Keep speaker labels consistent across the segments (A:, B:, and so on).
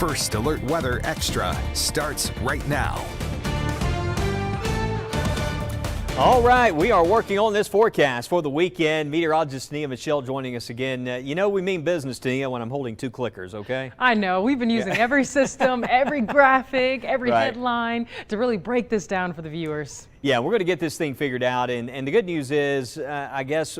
A: First Alert Weather Extra starts right now.
B: All right, we are working on this forecast for the weekend. Meteorologist Nia Michelle joining us again. You know we mean business, Nia, when I'm holding two clickers, okay?
C: I know. We've been using every system, every graphic, every
B: Right.
C: headline to really break this down for the viewers.
B: Yeah, we're going to get this thing figured out, and the good news is, I guess,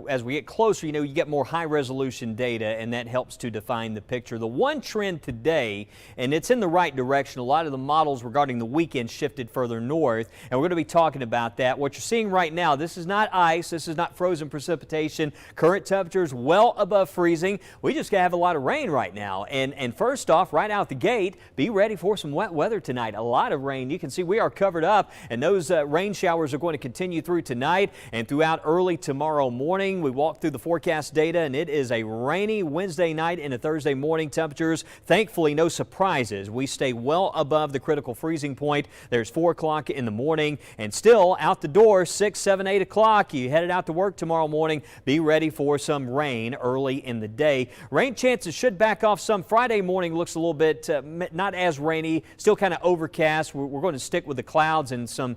B: as we get closer, you get more high-resolution data, and that helps to define the picture. The one trend today, and it's in the right direction, a lot of the models regarding the weekend shifted further north, and we're going to be talking about that. What you're seeing right now, this is not ice, this is not frozen precipitation. Current temperatures well above freezing. We just have a lot of rain right now, and first off, right out the gate, be ready for some wet weather tonight. A lot of rain. You can see we are covered up, and those rain showers are going to continue through tonight and throughout early tomorrow morning. We walk through the forecast data, and it is a rainy Wednesday night into Thursday morning. Temperatures, thankfully, no surprises. We stay well above the critical freezing point. There's 4 o'clock in the morning, and still out the door 6, 7, 8 o'clock. You headed out to work tomorrow morning. Be ready for some rain early in the day. Rain chances should back off some. Friday morning looks a little bit not as rainy, still kind of overcast. We're going to stick with the clouds and some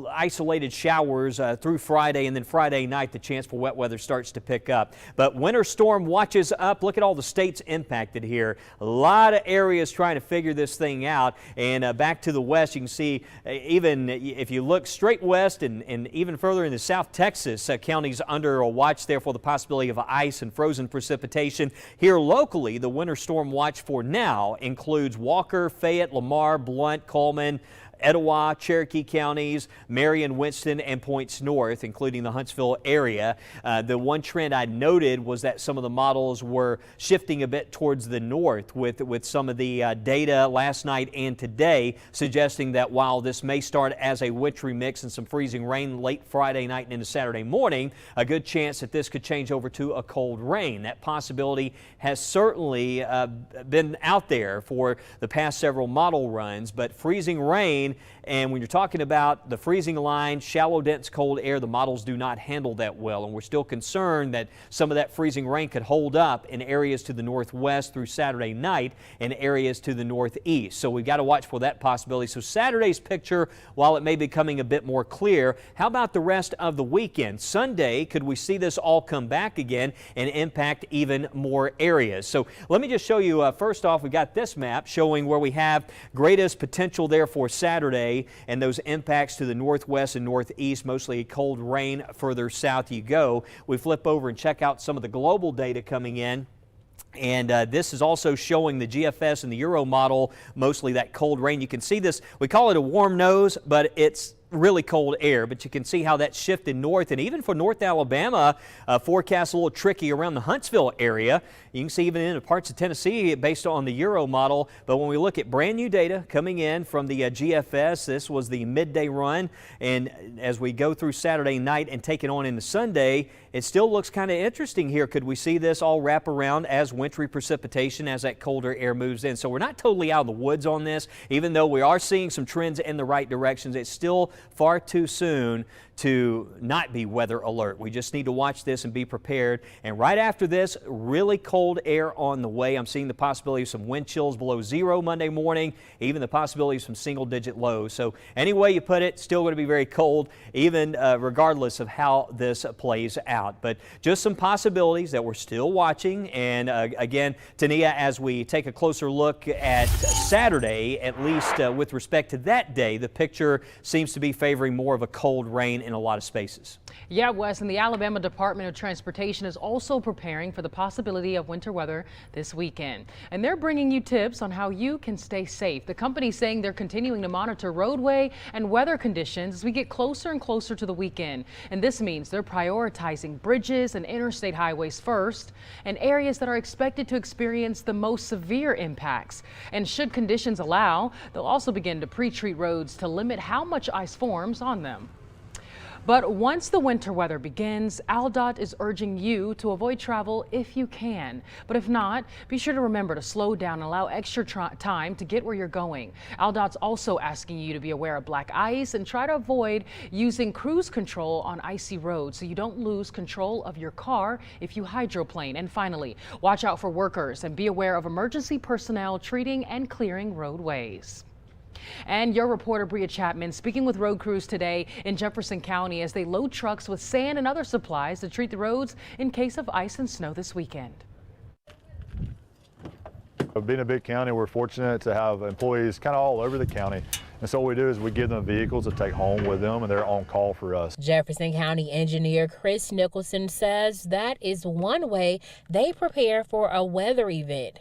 B: isolated showers through Friday, and then Friday night the chance for wet weather starts to pick up. But winter storm watches up. Look at all the states impacted here. A lot of areas trying to figure this thing out. And back to the west, you can see even if you look straight west and even further into South Texas, counties under a watch there for the possibility of ice and frozen precipitation. Here locally, the winter storm watch for now includes Walker, Fayette, Lamar, Blount, Coleman, Etowah, Cherokee counties, Marion, Winston, and points north, including the Huntsville area. The one trend I noted was that some of the models were shifting a bit towards the north with some of the data last night and today, suggesting that while this may start as a wintry mix and some freezing rain late Friday night and into Saturday morning, a good chance that this could change over to a cold rain. That possibility has certainly been out there for the past several model runs, but freezing rain, and when you're talking about the freezing line, shallow, dense, cold air, the models do not handle that well, and we're still concerned that some of that freezing rain could hold up in areas to the northwest through Saturday night and areas to the northeast. So we've got to watch for that possibility. So Saturday's picture, while it may be becoming a bit more clear, how about the rest of the weekend? Sunday, could we see this all come back again and impact even more areas? So let me just show you, first off, we got this map showing where we have greatest potential there for Saturday, and those impacts to the northwest and northeast, mostly cold rain further south you go. We flip over and check out some of the global data coming in. And this is also showing the GFS and the Euro model, mostly that cold rain. You can see this, we call it a warm nose, but it's really cold air, but you can see how that shifted north, and even for North Alabama, forecast a little tricky around the Huntsville area. You can see even in parts of Tennessee based on the Euro model. But when we look at brand new data coming in from the GFS, this was the midday run, and as we go through Saturday night and take it on into Sunday, it still looks kind of interesting here. Could we see this all wrap around as wintry precipitation as that colder air moves in? So we're not totally out of the woods on this, even though we are seeing some trends in the right directions. It's still far too soon to not be weather alert. We just need to watch this and be prepared. And right after this, really cold air on the way. I'm seeing the possibility of some wind chills below zero Monday morning, even the possibility of some single-digit lows. So any way you put it, still going to be very cold, even regardless of how this plays out. But just some possibilities that we're still watching. And again, Tania, as we take a closer look at Saturday, at least with respect to that day, the picture seems to be favoring more of a cold rain in a lot of spaces.
C: Yeah, Wes, and the Alabama Department of Transportation is also preparing for the possibility of winter weather this weekend. And they're bringing you tips on how you can stay safe. The company's saying they're continuing to monitor roadway and weather conditions as we get closer and closer to the weekend. And this means they're prioritizing bridges and interstate highways first, and areas that are expected to experience the most severe impacts. And should conditions allow, they'll also begin to pre-treat roads to limit how much ice forms on them. But once the winter weather begins, ALDOT is urging you to avoid travel if you can. But if not, be sure to remember to slow down and allow extra time to get where you're going. ALDOT's also asking you to be aware of black ice and try to avoid using cruise control on icy roads so you don't lose control of your car if you hydroplane. And finally, watch out for workers and be aware of emergency personnel treating and clearing roadways. And your reporter Bria Chapman speaking with road crews today in Jefferson County as they load trucks with sand and other supplies to treat the roads in case of ice and snow this weekend.
D: Being a big county, we're fortunate to have employees kind of all over the county. And so what we do is we give them vehicles to take home with them, and they're on call for us.
E: Jefferson County engineer Chris Nicholson says that is one way they prepare for a weather event.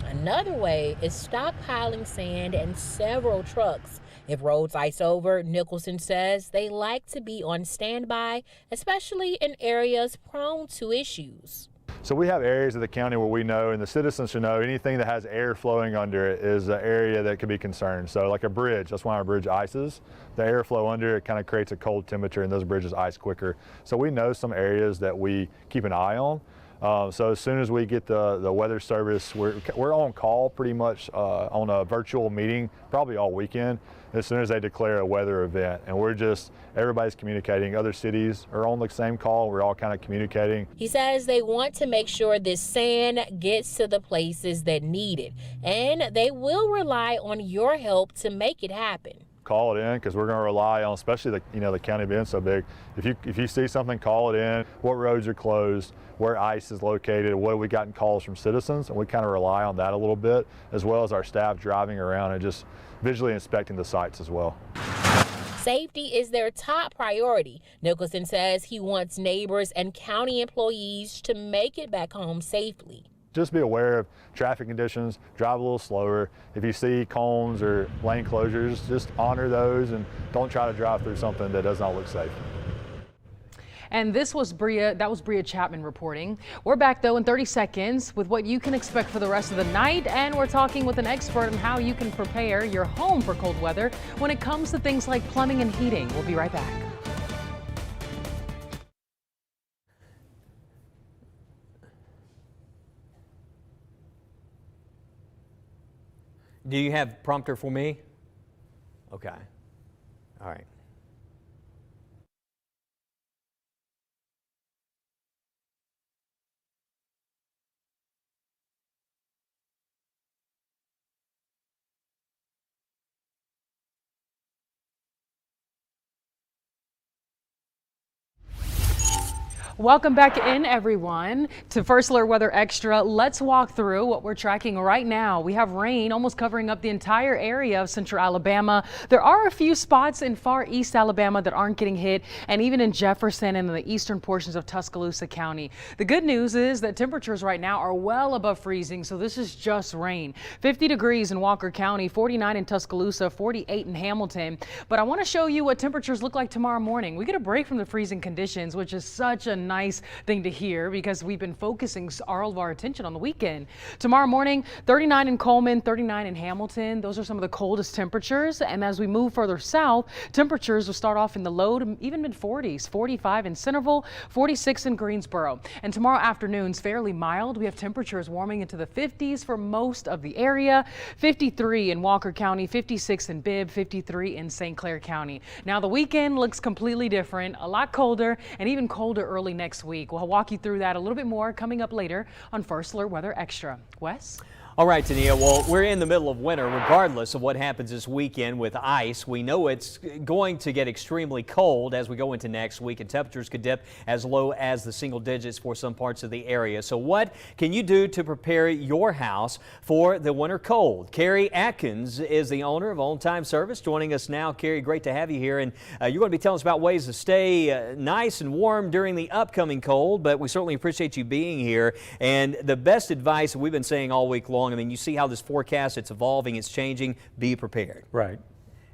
E: Another way is stockpiling sand in several trucks. If roads ice over, Nicholson says they like to be on standby, especially in areas prone to issues.
D: So we have areas of the county where we know, and the citizens should know, anything that has air flowing under it is an area that could be concerned. So like a bridge, that's why our bridge ices. The airflow under it kind of creates a cold temperature and those bridges ice quicker. So we know some areas that we keep an eye on. So as soon as we get the weather service, we're on call pretty much on a virtual meeting probably all weekend as soon as they declare a weather event. And everybody's communicating. Other cities are on the same call. We're all kind of communicating.
E: He says they want to make sure this sand gets to the places that need it, and they will rely on your help to make it happen.
D: Call it in, because we're going to rely on, especially the county being so big. If you see something, call it in. What roads are closed, where ice is located, what have we gotten calls from citizens, and we kind of rely on that a little bit, as well as our staff driving around and just visually inspecting the sites as well.
E: Safety is their top priority. Nicholson says he wants neighbors and county employees to make it back home safely.
D: Just be aware of traffic conditions, drive a little slower. If you see cones or lane closures, just honor those and don't try to drive through something that does not look safe.
C: And that was Bria Chapman reporting. We're back though in 30 seconds with what you can expect for the rest of the night, and we're talking with an expert on how you can prepare your home for cold weather when it comes to things like plumbing and heating. We'll be right back.
B: Do you have prompter for me? Okay. All right.
C: Welcome back in, everyone, to First Alert Weather Extra. Let's walk through what we're tracking right now. We have rain almost covering up the entire area of central Alabama. There are a few spots in far east Alabama that aren't getting hit, and even in Jefferson and in the eastern portions of Tuscaloosa County. The good news is that temperatures right now are well above freezing, so this is just rain. 50 degrees in Walker County, 49 in Tuscaloosa, 48 in Hamilton. But I want to show you what temperatures look like tomorrow morning. We get a break from the freezing conditions, which is such a nice thing to hear because we've been focusing all of our attention on the weekend. Tomorrow morning, 39 in Coleman, 39 in Hamilton. Those are some of the coldest temperatures. And as we move further south, temperatures will start off in the low to even mid 40s, 45 in Centerville, 46 in Greensboro. And tomorrow afternoon's fairly mild. We have temperatures warming into the 50s for most of the area. 53 in Walker County, 56 in Bibb, 53 in St. Clair County. Now the weekend looks completely different, a lot colder and even colder early next week. We'll walk you through that a little bit more coming up later on First Alert Weather Extra. Wes?
B: All right, Tania. Well, we're in the middle of winter, regardless of what happens this weekend with ice. We know it's going to get extremely cold as we go into next week, and temperatures could dip as low as the single digits for some parts of the area. So what can you do to prepare your house for the winter cold? Carrie Atkins is the owner of On Time Service, joining us now. Carrie, great to have you here, and you're going to be telling us about ways to stay nice and warm during the upcoming cold, but we certainly appreciate you being here. And the best advice we've been saying all week long, I mean, you see how this forecast, it's evolving, it's changing, be prepared.
F: Right.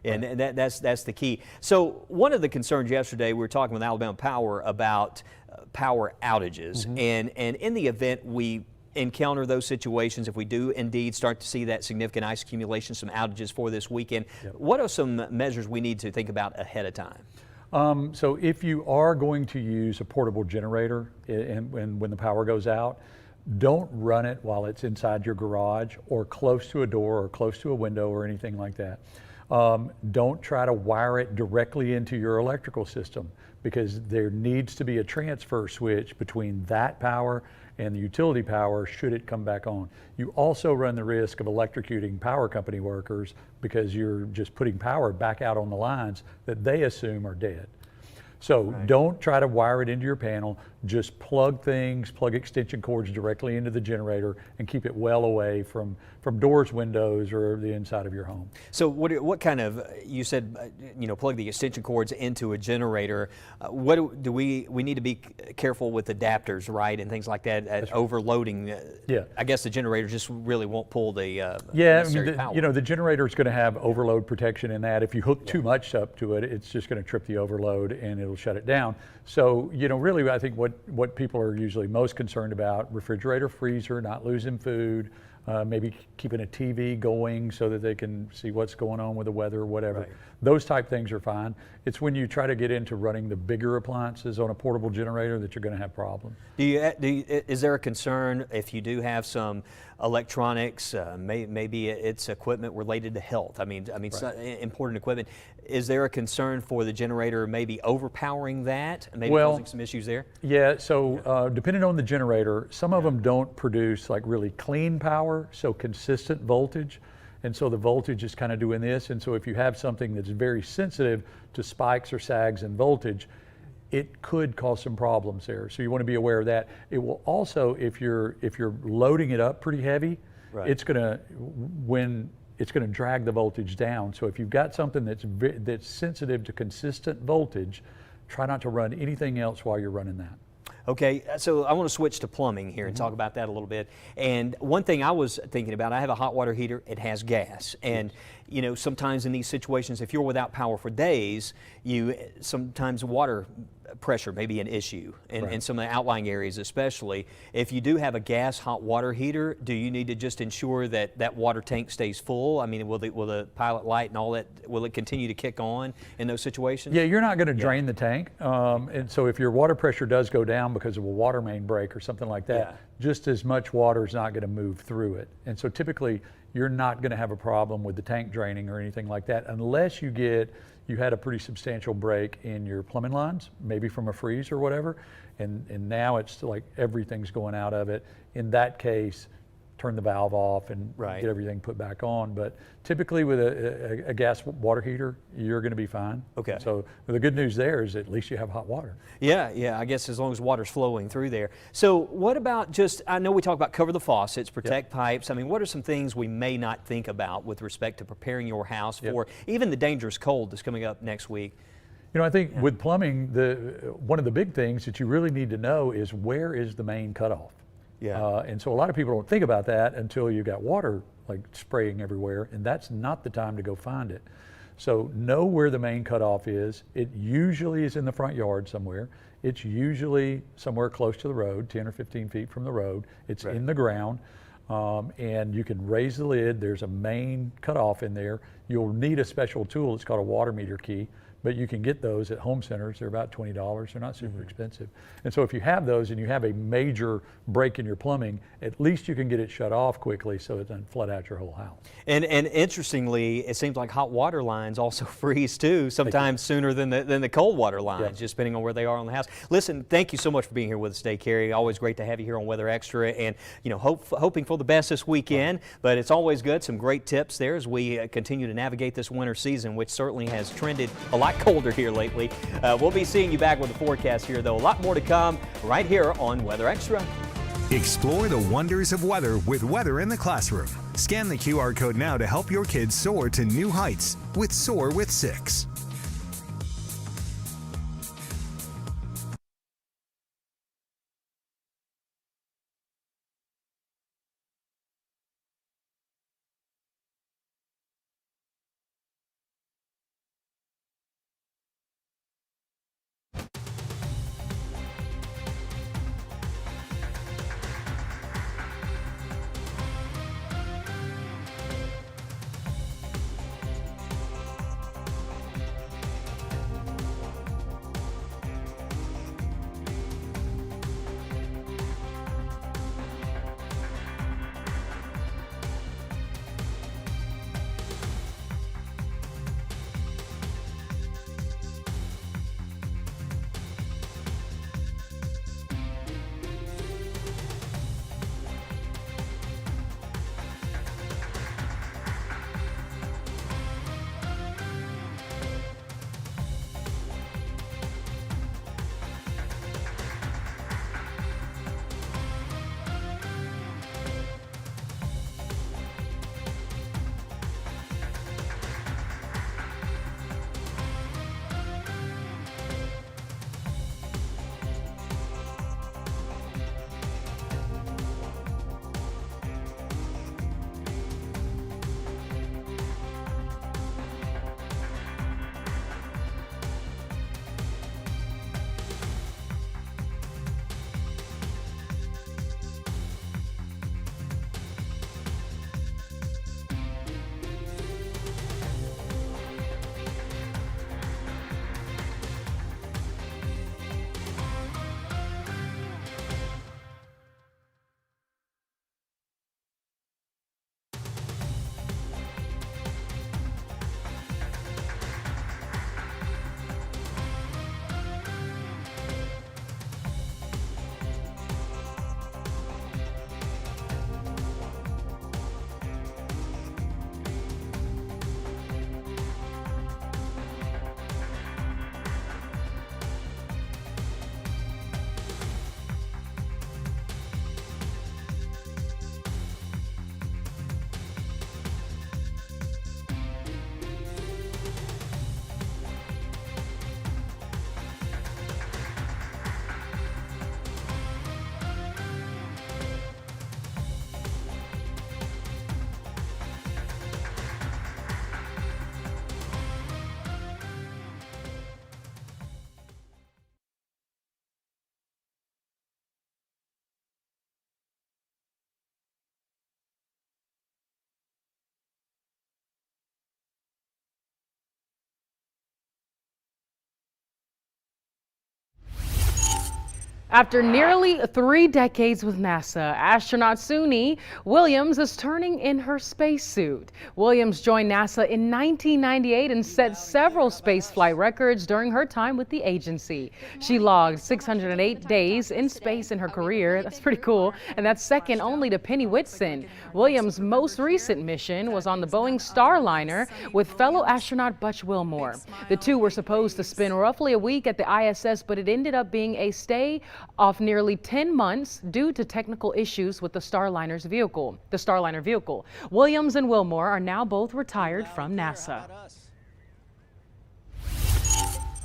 B: And that's the key. So one of the concerns yesterday, we were talking with Alabama Power about power outages. And in the event we encounter those situations, if we do indeed start to see that significant ice accumulation, some outages for this weekend, what are some measures we need to think about ahead of time?
F: So if you are going to use a portable generator and when the power goes out, don't run it while it's inside your garage or close to a door or close to a window or anything like that. Don't try to wire it directly into your electrical system, because there needs to be a transfer switch between that power and the utility power should it come back on. You also run the risk of electrocuting power company workers because you're just putting power back out on the lines that they assume are dead. So don't try to wire it into your panel. Just plug extension cords directly into the generator and keep it well away from doors, windows, or the inside of your home.
B: So what kind of, you said, plug the extension cords into a generator. What do we need to be careful with adapters, right, and things like that, overloading?
F: Yeah.
B: I guess the generator just really won't pull the
F: necessary
B: power.
F: The generator is going to have overload protection in that. If you hook too much up to it, it's just going to trip the overload and it'll shut it down. So, really, I think what people are usually most concerned about: refrigerator, freezer, not losing food, maybe keeping a TV going so that they can see what's going on with the weather or whatever.
B: Right.
F: Those type things are fine. It's when you try to get into running the bigger appliances on a portable generator that you're going to have problems.
B: Is there a concern if you do have some electronics, maybe it's equipment related to health? I mean, important equipment. Is there a concern for the generator maybe overpowering that, and maybe causing some issues there?
F: Yeah. So depending on the generator, some of them don't produce like really clean power, so consistent voltage. And so the voltage is kind of doing this. And so if you have something that's very sensitive to spikes or sags in voltage, it could cause some problems there. So you want to be aware of that. It will also, if you're loading it up pretty heavy, it's going to drag the voltage down. So if you've got something that's sensitive to consistent voltage, try not to run anything else while you're running that.
B: Okay, so I want to switch to plumbing here and talk about that a little bit. And one thing I was thinking about, I have a hot water heater, it has gas. And sometimes in these situations, if you're without power for days, sometimes water pressure may be an issue in some of the outlying areas, especially. If you do have a gas hot water heater, do you need to just ensure that that water tank stays full? I mean, will the pilot light and all that, will it continue to kick on in those situations?
F: Yeah, you're not going to drain the tank. And so if your water pressure does go down because of a water main break or something like that, just as much water is not going to move through it. And so typically you're not going to have a problem with the tank draining or anything like that unless you had a pretty substantial break in your plumbing lines, maybe from a freeze or whatever, and now it's like everything's going out of it. In that case, turn the valve off and get everything put back on. But typically with a gas water heater, you're going to be fine. Okay. So the good news there is at least you have hot water.
B: Yeah, I guess as long as water's flowing through there. So what about I know we talk about cover the faucets, protect pipes. I mean, what are some things we may not think about with respect to preparing your house for even the dangerous cold that's coming up next week?
F: I think with plumbing, one of the big things that you really need to know is where is the main cutoff. And so a lot of people don't think about that until you got water like spraying everywhere, and that's not the time to go find it. So know where the main cutoff is. It usually is in the front yard somewhere. It's usually somewhere close to the road, 10 or 15 feet from the road. It's in the ground, and you can raise the lid. There's a main cutoff in there. You'll need a special tool. It's called a water meter key. But you can get those at home centers. They're about $20. They're not super expensive. And so if you have those and you have a major break in your plumbing, at least you can get it shut off quickly so it doesn't flood out your whole house.
B: And interestingly, it seems like hot water lines also freeze too, sometimes sooner than the cold water lines, just depending on where they are on the house. Listen, thank you so much for being here with us today, Kerry. Always great to have you here on Weather Extra, and hoping for the best this weekend. But it's always good, some great tips there as we continue to navigate this winter season, which certainly has trended a lot colder here lately. We'll be seeing you back with the forecast here, though. A lot more to come right here on Weather Extra.
A: Explore the wonders of weather with Weather in the Classroom. Scan the QR code now to help your kids soar to new heights with Soar with 6.
C: After nearly 3 decades with NASA, astronaut Suni Williams is turning in her spacesuit. Williams joined NASA in 1998 and set several spaceflight records during her time with the agency. She logged 608 days in space in her career. That's pretty cool, and that's second only to Penny Whitson. Williams' most recent mission was on the Boeing Starliner with fellow astronaut Butch Wilmore. The two were supposed to spend roughly a week at the ISS, but it ended up being a stay of nearly 10 months due to technical issues with the Starliner vehicle. Williams and Wilmore are now both retired from NASA.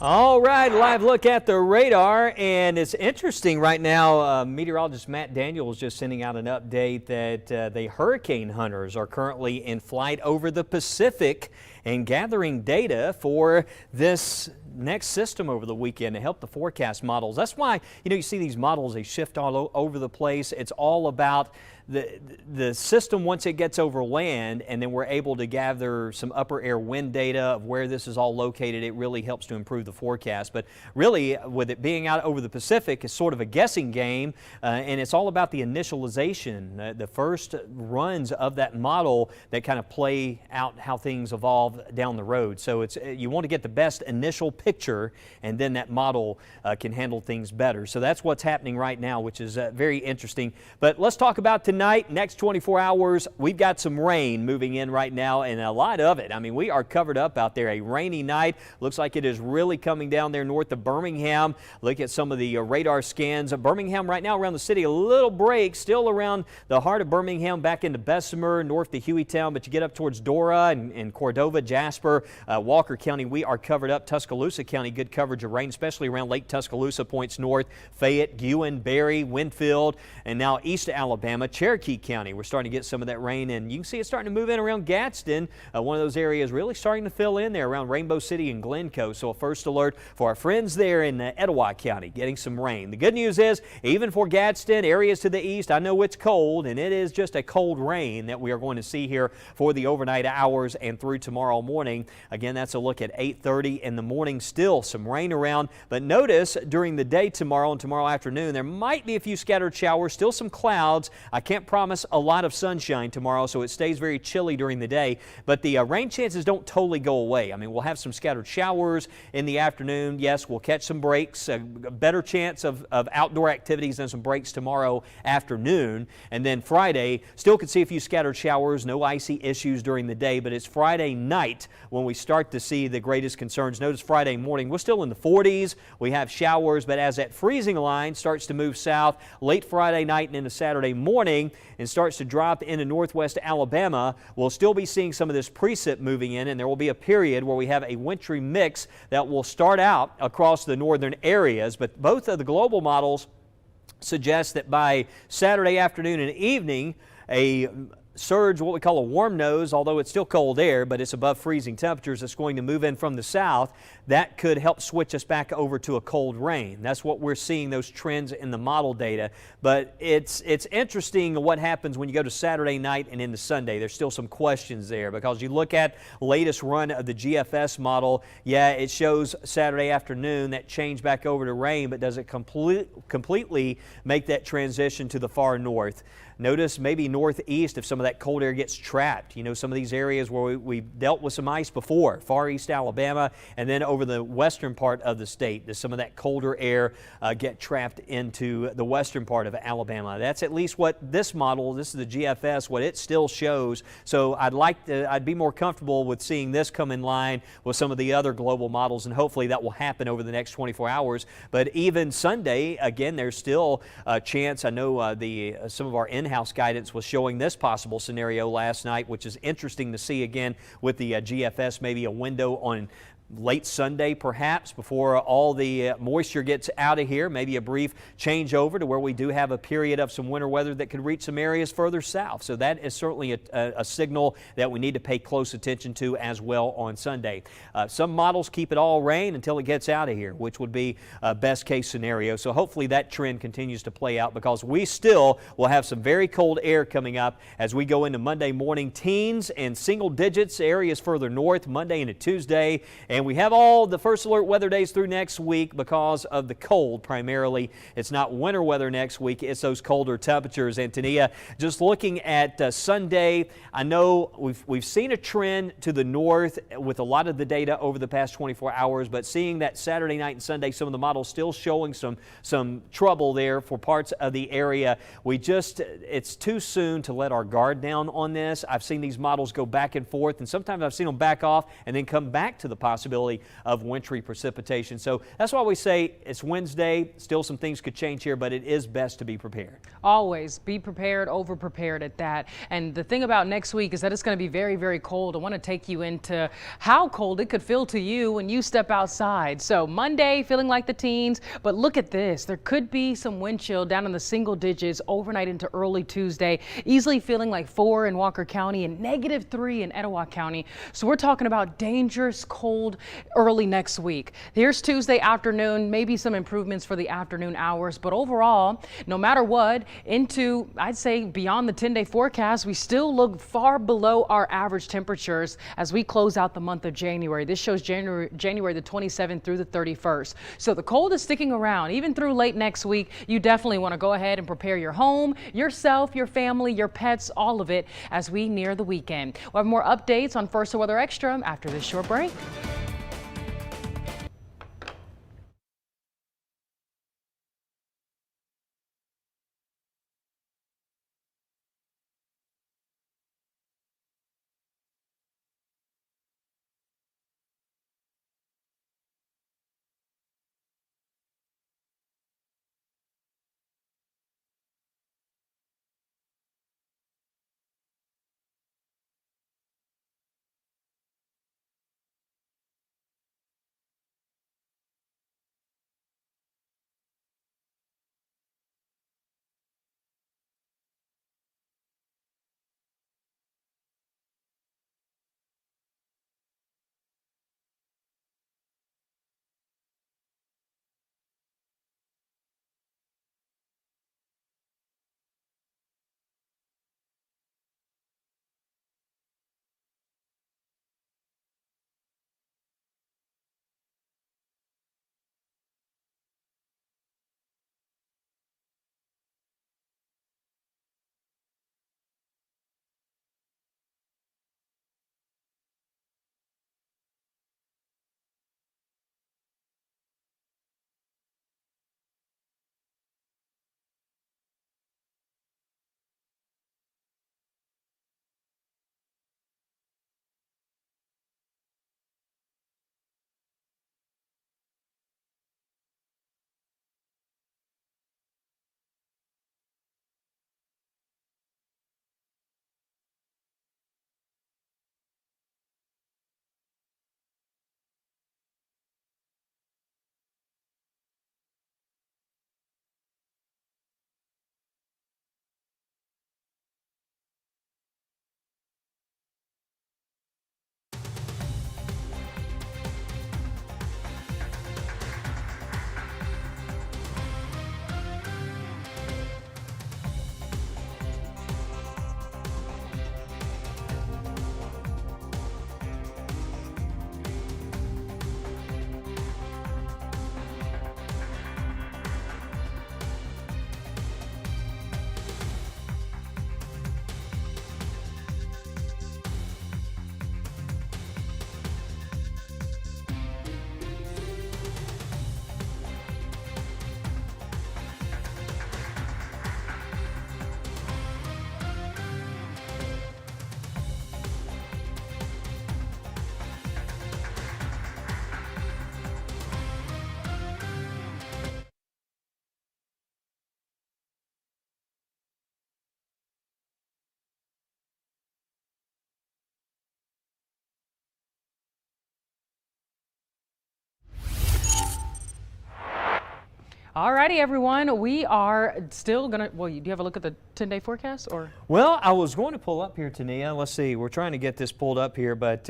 B: All right, live look at the radar, and it's interesting right now. Meteorologist Matt Daniels just sending out an update that the hurricane hunters are currently in flight over the Pacific and gathering data for this next system over the weekend to help the forecast models. That's why, you see these models, they shift all over the place. It's all about the system once it gets over land, and then we're able to gather some upper air wind data of where this is all located. It really helps to improve the forecast. But really, with it being out over the Pacific, it's sort of a guessing game, and it's all about the initialization, the first runs of that model that kind of play out how things evolve down the road. So you want to get the best initial picture, and then that model can handle things better. So that's what's happening right now, which is very interesting. But let's talk about tonight. Next 24 hours, we've got some rain moving in right now, and a lot of it. I mean, we are covered up out there. A rainy night. Looks like it is really coming down there north of Birmingham. Look at some of the radar scans of Birmingham right now around the city. A little break still around the heart of Birmingham, back into Bessemer, north to Hueytown, but you get up towards Dora and Cordova, Jasper, Walker County, we are covered up. Tuscaloosa County, good coverage of rain, especially around Lake Tuscaloosa, points north, Fayette, Guin, Berry, Winfield, and now east of Alabama, Cherokee County. We're starting to get some of that rain, and you can see it starting to move in around Gadsden. One of those areas really starting to fill in there around Rainbow City and Glencoe. So a first alert for our friends there in Etowah County, getting some rain. The good news is, even for Gadsden, areas to the east, I know it's cold, and it is just a cold rain that we are going to see here for the overnight hours and through tomorrow morning. Again, that's a look at 8:30 in the morning. Still some rain around, but notice during the day tomorrow and tomorrow afternoon, there might be a few scattered showers, still some clouds. I can't promise a lot of sunshine tomorrow, so it stays very chilly during the day, but the rain chances don't totally go away. I mean, we'll have some scattered showers in the afternoon. Yes, we'll catch some breaks, a better chance of outdoor activities than some breaks tomorrow afternoon. And then Friday, still could see a few scattered showers, no icy issues during the day, but it's Friday night when we start to see the greatest concerns. Notice Friday morning, we're still in the 40s. We have showers, but as that freezing line starts to move south late Friday night and into Saturday morning and starts to drop into northwest Alabama, we'll still be seeing some of this precip moving in, and there will be a period where we have a wintry mix that will start out across the northern areas. But both of the global models suggest that by Saturday afternoon and evening, a surge, what we call a warm nose, although it's still cold air, but it's above freezing temperatures, that's going to move in from the south. That could help switch us back over to a cold rain. That's what we're seeing, those trends in the model data. But it's interesting what happens when you go to Saturday night and into Sunday. There's still some questions there, because you look at latest run of the GFS model. Yeah, it shows Saturday afternoon that change back over to rain, but does it completely make that transition to the far north? Notice maybe northeast if some of that cold air gets trapped. Some of these areas where we've dealt with some ice before, far east Alabama, and then over the western part of the state. Does some of that colder air get trapped into the western part of Alabama? That's at least what this model, this is the GFS, what it still shows. So I'd be more comfortable with seeing this come in line with some of the other global models, and hopefully that will happen over the next 24 hours. But even Sunday, again, there's still a chance. I know some of our in-house guidance was showing this possible scenario last night, which is interesting to see again with the GFS, maybe a window on late Sunday perhaps before all the moisture gets out of here. Maybe a brief changeover to where we do have a period of some winter weather that could reach some areas further south. So that is certainly a signal that we need to pay close attention to as well on Sunday. Some models keep it all rain until it gets out of here, which would be a best case scenario. So hopefully that trend continues to play out, because we still will have some very cold air coming up as we go into Monday morning. Teens and single digits areas further north Monday into Tuesday, and And we have all the first alert weather days through next week because of the cold primarily. It's not winter weather next week, it's those colder temperatures. And Tania, just looking at Sunday, I know we've seen a trend to the north with a lot of the data over the past 24 hours, but seeing that Saturday night and Sunday, some of the models still showing some trouble there for parts of the area. It's too soon to let our guard down on this. I've seen these models go back and forth, and sometimes I've seen them back off and then come back to the possibility of wintry precipitation. So that's why we say it's Wednesday. Still some things could change here, but it is best to be prepared.
C: Always be prepared, over prepared at that. And the thing about next week is that it's going to be very, very cold. I want to take you into how cold it could feel to you when you step outside. So Monday, feeling like the teens, but look at this. There could be some wind chill down in the single digits overnight into early Tuesday, easily feeling like 4 in Walker County and -3 in Etowah County. So we're talking about dangerous cold early next week. Here's Tuesday afternoon, maybe some improvements for the afternoon hours, but overall, no matter what, into, I'd say, beyond the 10-day forecast, we still look far below our average temperatures as we close out the month of January. This shows January the 27th through the 31st. So the cold is sticking around even through late next week. You definitely want to go ahead and prepare your home, yourself, your family, your pets, all of it as we near the weekend. We'll have more updates on First Weather Extra after this short break. All righty, everyone. We are still going to, well, you do have a look at the 10-day forecast, or?
B: Well, I was going to pull up here, Tania. Let's see. We're trying to get this pulled up here, but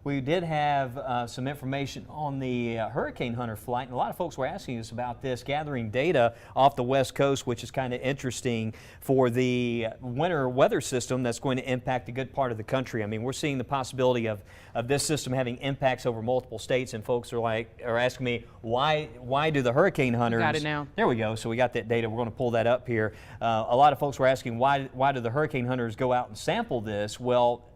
B: we did have some information on the Hurricane Hunter flight, and a lot of folks were asking us about this, gathering data off the West Coast, which is kind of interesting for the winter weather system that's going to impact a good part of the country. I mean, we're seeing the possibility of this system having impacts over multiple states, and folks are asking me, why do the Hurricane Hunters?
C: Got it now.
B: There we go. So we got that data. We're going to pull that up here. A lot of folks were asking, why do the Hurricane Hunters go out and sample this? Well,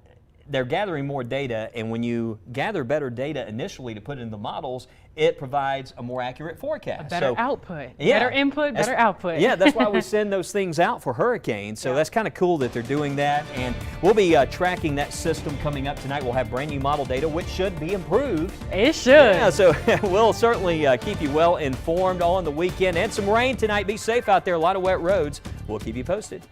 B: they're gathering more data, and when you gather better data initially to put in the models, it provides a more accurate forecast.
C: A better output.
B: Yeah,
C: better input, better output.
B: Yeah, that's why we send those things out for hurricanes. So that's kind of cool that they're doing that, and we'll be tracking that system coming up tonight. We'll have brand new model data, which should be improved.
C: It should.
B: Yeah, so we'll certainly keep you well informed on the weekend, and some rain tonight. Be safe out there. A lot of wet roads. We'll keep you posted.